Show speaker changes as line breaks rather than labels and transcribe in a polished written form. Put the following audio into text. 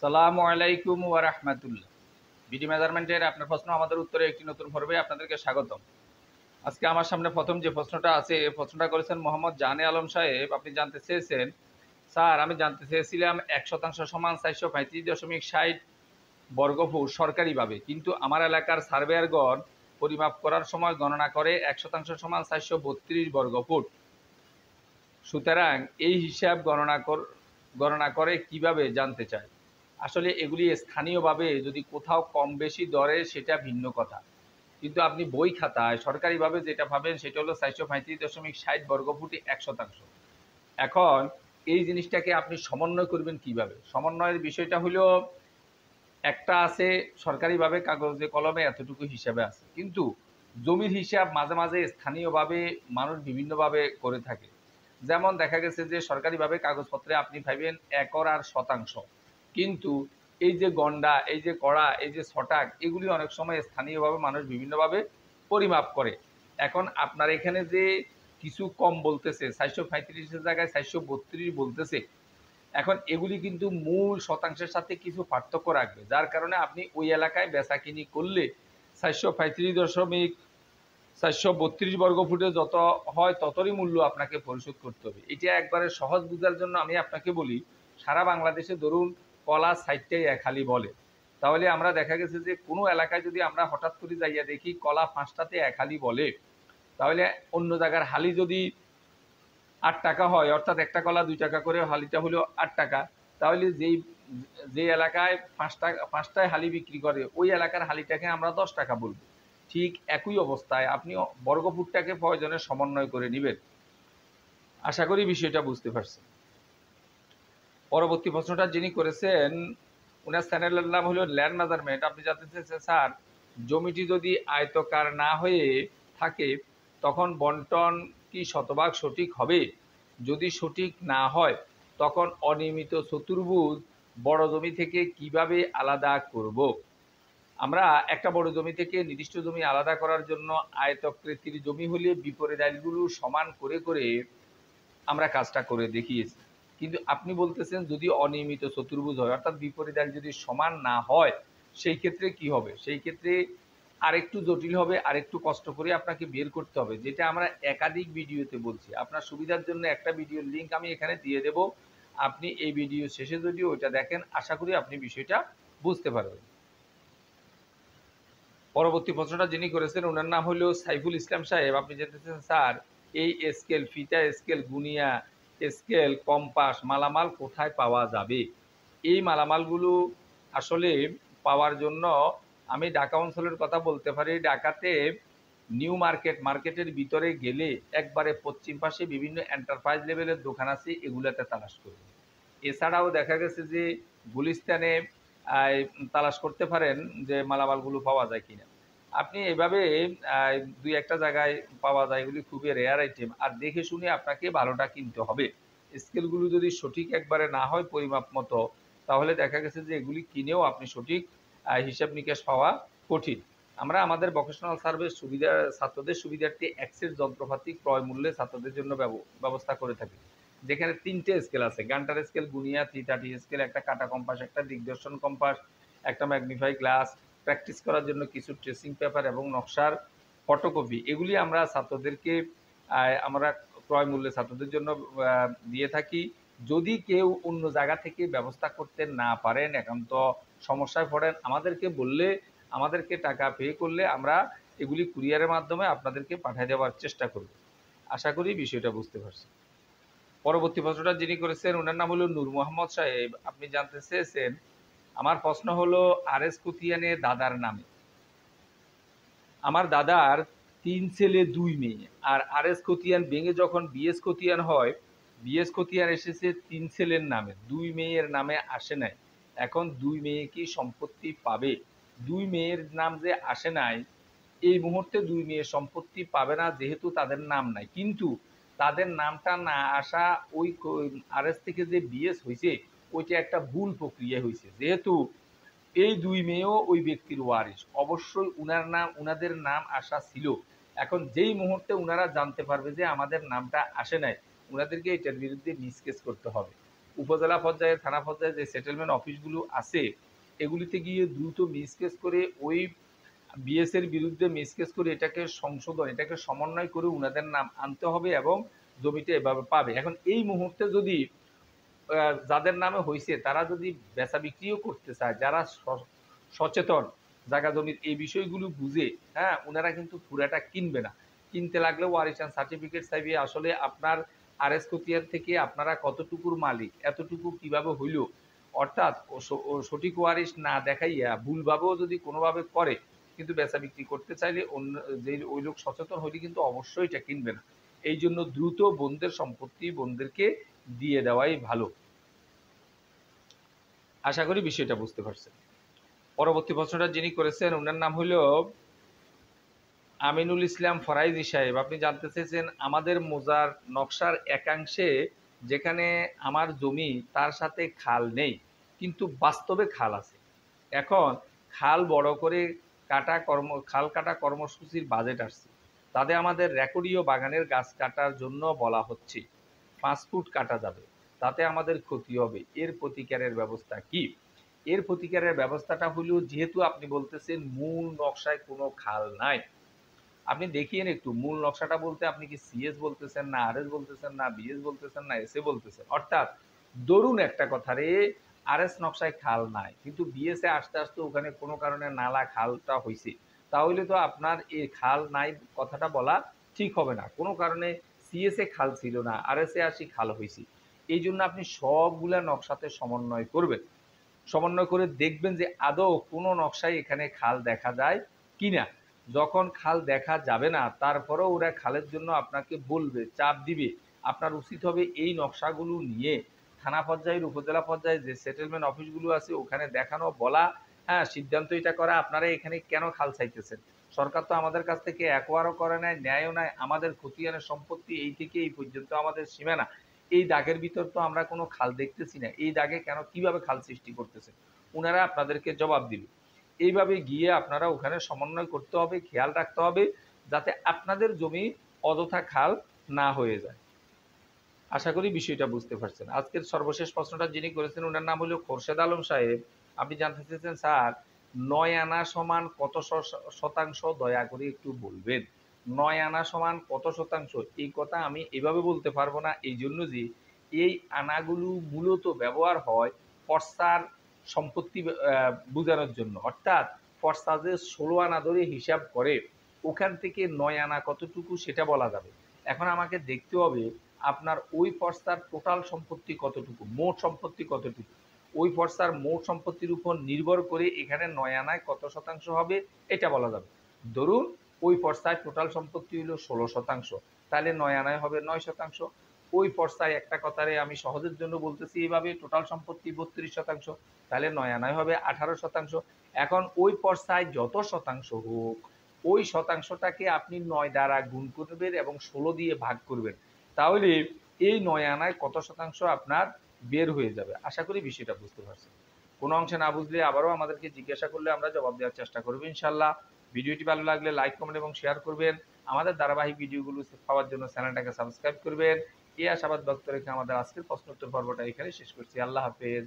সালামু আলাইকুম ওয়া রাহমাতুল্লাহ। বিডি মেজারমেন্টের আপনার প্রশ্ন আমাদের উত্তরে একটি নতুন পর্বে আপনাদেরকে স্বাগতম। আজকে আমার সামনে প্রথম যে প্রশ্নটা আছে, এই প্রশ্নটা করেছেন মোহাম্মদ জানে আলম সাহেব। আপনি জানতে চেয়েছেন, স্যার আমি জানতে চেয়েছিলাম 1% সমান 435.60 বর্গফুট সরকারিভাবে, কিন্তু আমার এলাকার সার্ভেয়ারগণ পরিমাপ করার সময় গণনা করে 1% সমান 432 বর্গফুট। সুতরাং এই হিসাব গণনা করে কিভাবে জানতে চায়। আসলে এগুলি স্থানীয়ভাবে যদি কোথাও কম বেশি দরে সেটা ভিন্ন কথা, কিন্তু আপনি বই খাতায় সরকারিভাবে যেটা পাবেন সেটা হলো 435.60 বর্গফুটে 1%। এখন এই জিনিসটাকে আপনি সমন্বয় করবেন কিভাবে? সমন্বয়ের বিষয়টা হলো, একটা আছে সরকারিভাবে কাগজে কলমে এতটুকু হিসাবে আছে, কিন্তু জমির হিসাব মাঝে মাঝে স্থানীয়ভাবে মানুষ বিভিন্নভাবে করে থাকে। যেমন দেখা গেছে যে সরকারিভাবে কাগজপত্রে আপনি পাইবেন একর আর শতাংশ, কিন্তু এই যে গন্ডা, এই যে কড়া, এই যে ছটাক, এগুলি অনেক সময় স্থানীয়ভাবে মানুষ বিভিন্নভাবে পরিমাপ করে। এখন আপনার এখানে যে কিছু কম বলতেছে, 435-এর জায়গায় 432 বলতেছে, এখন এগুলি কিন্তু মূল শতাংশের সাথে কিছু পার্থক্য রাখবে, যার কারণে আপনি ওই এলাকায় বেচাকিনি করলে 435.432 বর্গফুটে যত হয় ততই মূল্য আপনাকে পরিশোধ করতে হবে। এটা একবারে সহজ বোঝার জন্য আমি আপনাকে বলি, সারা বাংলাদেশে ধরুন কলা 60টাই এক হালি বলে, তাহলে আমরা দেখা গেছে যে কোনো এলাকায় যদি আমরা হঠাৎ করে যাইয়া দেখি কলা 5টাতে এক হালি বলে, তাহলে অন্য জায়গার হালি যদি 8 টাকা হয়, অর্থাৎ একটা কলা 2 টাকা করে, হালিটা হলো 8 টাকা, তাহলে যে এলাকায় 5টায় হালি বিক্রি করে ওই এলাকার হালিটাকে আমরা 10 টাকা বলবো। ঠিক একই অবস্থায় আপনি বর্গফুটটাকে প্রয়োজনে সমন্বয় করে নেবেন। আশা করি বিষয়টা বুঝতে পারছেন। পরবর্তী প্রশ্নটা যিনি করেছেন, ওনার চ্যানেলের নাম হলো ল্যান্ড মেজারমেন্ট। আপনি জানতে চেয়েছেন, স্যার জমিটি যদি আয়তকার না হয়ে থাকে তখন বন্টন কি শতভাগ সঠিক হবে? যদি সঠিক না হয় তখন অনিয়মিত চতুর্ভুজ বড় জমি থেকে কিভাবে আলাদা করব? আমরা একটা বড় জমি থেকে নির্দিষ্ট জমি আলাদা করার জন্য আয়তাকৃতির জমি হলে বিপরীত আইলগুলো সমান করে করে আমরা কাজটা করে দেখিয়েছি, কিন্তু আপনি বলতেছেন যদি অনিয়মিত চতুর্ভুজ হয়, অর্থাৎ বিপরীত আইল যদি সমান না হয় সেই ক্ষেত্রে কি হবে? সেই ক্ষেত্রে আরেকটু জটিল হবে, আরেকটু কষ্ট করে আপনাকে বের করতে হবে, যেটা আমরা একাধিক ভিডিওতে বলছি। আপনার সুবিধার জন্য একটা ভিডিওর লিঙ্ক আমি এখানে দিয়ে দেব, আপনি এই ভিডিও শেষে যদি ওইটা দেখেন আশা করি আপনি বিষয়টা বুঝতে পারবেন। পরবর্তী প্রশ্নটা যিনি করেছেন ওনার নাম হলো সাইফুল ইসলাম সাহেব। আপনি জানতেছেন, স্যার এই স্কেল, ফিতা স্কেল, গুনিয়া স্কেল, কম্পাস মালামাল কোথায় পাওয়া যাবে? এই মালামালগুলো আসলে পাওয়ার জন্য আমি ঢাকা অঞ্চলের কথা বলতে পারি। ঢাকাতে নিউ মার্কেটের ভিতরে গেলে একবারে পশ্চিম পাশে বিভিন্ন এন্টারপ্রাইজ লেভেলের দোকান আছে, এগুলাতে তালাশ করবে। এছাড়াও দেখা গেছে যে গুলিস্তানে তালাশ করতে পারেন যে মালামালগুলো পাওয়া যায় কিনা। আপনি এভাবে দুই একটা জায়গায় পাওয়া যায়, এগুলি খুবই রেয়ার আইটেম, আর দেখে শুনে আপনাকে ভালোটা কিনতে হবে। স্কেলগুলো যদি সঠিক একবারে না হয় পরিমাপ মতো, তাহলে দেখা গেছে যে এগুলি কিনেও আপনি সঠিক হিসাব নিকাশ পাওয়া কঠিন। আমরা আমাদের ভোকেশনাল সার্ভিস ছাত্রদের সুবিধার্থে এক্সেস যন্ত্রপাতি ক্রয় মূল্যে ছাত্রদের জন্য ব্যবস্থা করে থাকি, যেখানে 3টে স্কেল আছে: গান্টার স্কেল, গুনিয়া, 330 স্কেল, একটা কাটা কম্পাস, একটা দিগদর্শন কম্পাস, একটা ম্যাগনিফাই গ্লাস, প্র্যাকটিস করার জন্য কিছু ট্রেসিং পেপার এবং নকশার ফটোকপি, এগুলি আমরা ছাত্রদেরকে আমরা ক্রয় মূল্যে ছাত্রদের জন্য দিয়ে থাকি। যদি কেউ অন্য জায়গা থেকে ব্যবস্থা করতে না পারেন, একান্ত সমস্যায় পড়েন, আমাদেরকে বললে, আমাদেরকে টাকা পে করলে আমরা এগুলি কুরিয়ারের মাধ্যমে আপনাদেরকে পাঠিয়ে দেওয়ার চেষ্টা করব। আশা করি বিষয়টা বুঝতে পারছেন। পরবর্তী প্রশ্নটা যিনি করেছেন ওনার নাম হলো নূর মোহাম্মদ সাহেব। আপনি জানতে চেয়েছেন, আমার প্রশ্ন হলো আর.এস. কুতিয়ানের দাদার নামে। আমার দাদার 3 ছেলে 2 মেয়ে, আর আর.এস. খতিয়ান ভেঙে যখন বি.এস. খতিয়ান হয়, বি.এস. খতিয়ান এসেছে 3 ছেলের নামে, 2 মেয়ের নামে আসে নাই। এখন 2 মেয়ে কি সম্পত্তি পাবে? 2 মেয়ের নাম যে আসে নাই, এই মুহূর্তে 2 মেয়ে সম্পত্তি পাবে না, যেহেতু তাদের নাম নাই। কিন্তু তাদের নামটা না আসা, ওই আর.এস. থেকে যে বি.এস. হয়েছে ওইটা একটা ভুল প্রক্রিয়া হয়েছে, যেহেতু এই 2 মেয়েও ওই ব্যক্তির ওয়ারিশ, অবশ্যই উনাদের নাম আসা ছিল। এখন যেই মুহূর্তে উনারা জানতে পারবে যে আমাদের নামটা আসে নাই, উনাদেরকে এটার বিরুদ্ধে মিসকেস করতে হবে। উপজেলা পর্যায়ে থানা পর্যায়ে যে সেটেলমেন্ট অফিসগুলো আছে এগুলিতে গিয়ে দ্রুত মিসকেস করে ওই বিএসের বিরুদ্ধে মিসকেস করে এটাকে সংশোধন, এটাকে সমন্বয় করে উনাদের নাম আনতে হবে এবং জমিটা এভাবে পাবে। এখন এই মুহূর্তে যদি যাদের নামে হয়েছে তারা যদি বেচা বিক্রিও করতে চায়, যারা সচেতন জায়গা জমির এই বিষয়গুলো বুঝে, হ্যাঁ, ওনারা কিন্তু পুরাটা কিনবে না। কিনতে লাগলেও ওয়ারিশান সার্টিফিকেট চাইবে। আসলে আপনার আরএস খতিয়ান থেকে আপনারা কতটুকুর মালিক, এতটুকু কিভাবে হইল, অর্থাৎ ও সঠিক ওয়ারিশ না দেখাইয়া ভুলভাবেও যদি কোনোভাবে করে, কিন্তু বেচা বিক্রি করতে চাইলে অন্য যে ওই লোক সচেতন হইলে কিন্তু অবশ্যই এটা কিনবে না। এই জন্য দ্রুত বোনদের সম্পত্তি বোনদেরকে দিয়ে দেওয়াই ভালো। আশা করি বিষয়টা বুঝতে পারছেন। পরবর্তী প্রশ্নটা যিনি করেছেন ওনার নাম হইল আমিনুল ইসলাম ফরাইজি সাহেব। আপনি জানতে চেয়েছেন আমাদের মোজার নকশার একাংশে যেখানে আমার জমি তার সাথে খাল নেই, কিন্তু বাস্তবে খাল আছে। এখন খাল বড় করে খাল কাটা কর্মসূচির বাজেট আসছে, তাতে আমাদের রেকর্ডীয় বাগানের গাছ কাটার জন্য বলা হচ্ছে 5 ফুট কাটা যাবে, তাতে আমাদের ক্ষতি হবে, এর প্রতিকারের ব্যবস্থা কি? এর প্রতিকারের ব্যবস্থাটা হলো, যেহেতু আপনি বলতেছেন মূল নকশায় কোনো খাল নাই, আপনি দেখিয়েন একটু মূল নকশাটা বলতে আপনি কি সিএস বলতেছেন, না আরএস বলতেছেন, না বিএস বলতেছেন, না এসএ বলতেছেন। অর্থাৎ ধরুন একটা কথা রে, আরএস নকশায় খাল নাই, কিন্তু বিএসএ আসতে আসতে ওখানে কোনো কারণে নালা খালটা হয়েছে, তাহলে তো আপনার এই খাল নাই কথাটা বলা ঠিক হবে না। কোনো কারণে সিএসএ খাল ছিল না, আরএসএ আসি খাল হয়েছে। এই জন্য আপনি সবগুলা নকশাতে সমন্বয় করবেন, সমন্বয় করে দেখবেন যে আদৌ কোনো নকশায় এখানে খাল দেখা যায় কিনা। যখন খাল দেখা যাবে না, তারপরেও ওরা খালের জন্য আপনাকে বলবে, চাপ দিবে, আপনার উচিত হবে এই নকশাগুলো নিয়ে থানা পর্যায়ের উপজেলা পর্যায়ে যে সেটেলমেন্ট অফিসগুলো আছে ওখানে দেখানো, বলা, হ্যাঁ, সিদ্ধান্ত এটা করা আপনারা এখানে কেন খাল চাইতেছেন। সরকার তো আমাদের কাছ থেকে একবারও করে নাই, ন্যায়ও নাই, আমাদের খতিয়ানের সম্পত্তি এই থেকে এই পর্যন্ত আমাদের সীমানা, এই দাগের ভিতর তো আমরা কোনো খাল দেখতেছি না, এই দাগে কেন কিভাবে খাল সৃষ্টি করতেছে, ওনারা আপনাদেরকে জবাব দিবে। এইভাবে গিয়ে আপনারা ওখানে সমন্বয় করতে হবে, খেয়াল রাখতে হবে যাতে আপনাদের জমি অযথা খাল না হয়ে যায়। আশা করি বিষয়টা বুঝতে পারছেন। আজকের সর্বশেষ প্রশ্নটা যিনি করেছেন ওনার নাম হলো খোরশেদ আলম সাহেব। আপনি জানতে চেয়েছেন স্যার ৯ আনা সমান কত শতাংশ, দয়া করে একটু বলবেন। ৯ আনা সমান কত শতাংশ, এই কথা আমি এভাবে বলতে পারবো না, এই জন্য যে এই আনাগুলো মূলত ব্যবহার হয় ফর্সার সম্পত্তি বোঝানোর জন্য। অর্থাৎ ফর্সা যে ১৬ আনা ধরে হিসাব করে ওখান থেকে ৯ আনা কতটুকু সেটা বলা যাবে। এখন আমাকে দেখতে হবে আপনার ওই ফর্সার টোটাল সম্পত্তি কতটুকু, মোট সম্পত্তি কতটুকু, ওই ফর্সার মোট সম্পত্তির উপর নির্ভর করে এখানে ৯ আনায় কত শতাংশ হবে এটা বলা যাবে। ধরুন ওই ফর্সায় টোটাল সম্পত্তি হলো ১৬%, তাহলে ৯ আনায় হবে ৯%। ওই ফর্সায় একটা কথারে আমি সহজের জন্য বলতেছি এইভাবে, টোটাল সম্পত্তি ৩২%, তাহলে ৯ আনায় হবে ১৮%। এখন ওই ফর্সায় যত শতাংশ হোক, ওই শতাংশটাকে আপনি ৯ দ্বারা গুণ করবেন এবং ১৬ দিয়ে ভাগ করবেন, তাহলে এই ৯ আনায় কত শতাংশ আপনার বের হয়ে যাবে। আশা করি বিষয়টা বুঝতে পারছেন। কোনো অংশে না বুঝলে আবারও আমাদেরকে জিজ্ঞাসা করলে আমরা জবাব দেওয়ার চেষ্টা করব ইনশাল্লাহ। ভিডিওটি ভালো লাগলে লাইক, কমেন্ট এবং শেয়ার করবেন। আমাদের ধারাবাহিক ভিডিওগুলো পাওয়ার জন্য চ্যানেলটাকে সাবস্ক্রাইব করবেন। এই আশাবাদ ব্যক্ত রেখে আমাদের আজকের প্রশ্নোত্তর পর্বটা এখানে শেষ করছি। আল্লাহ হাফেজ।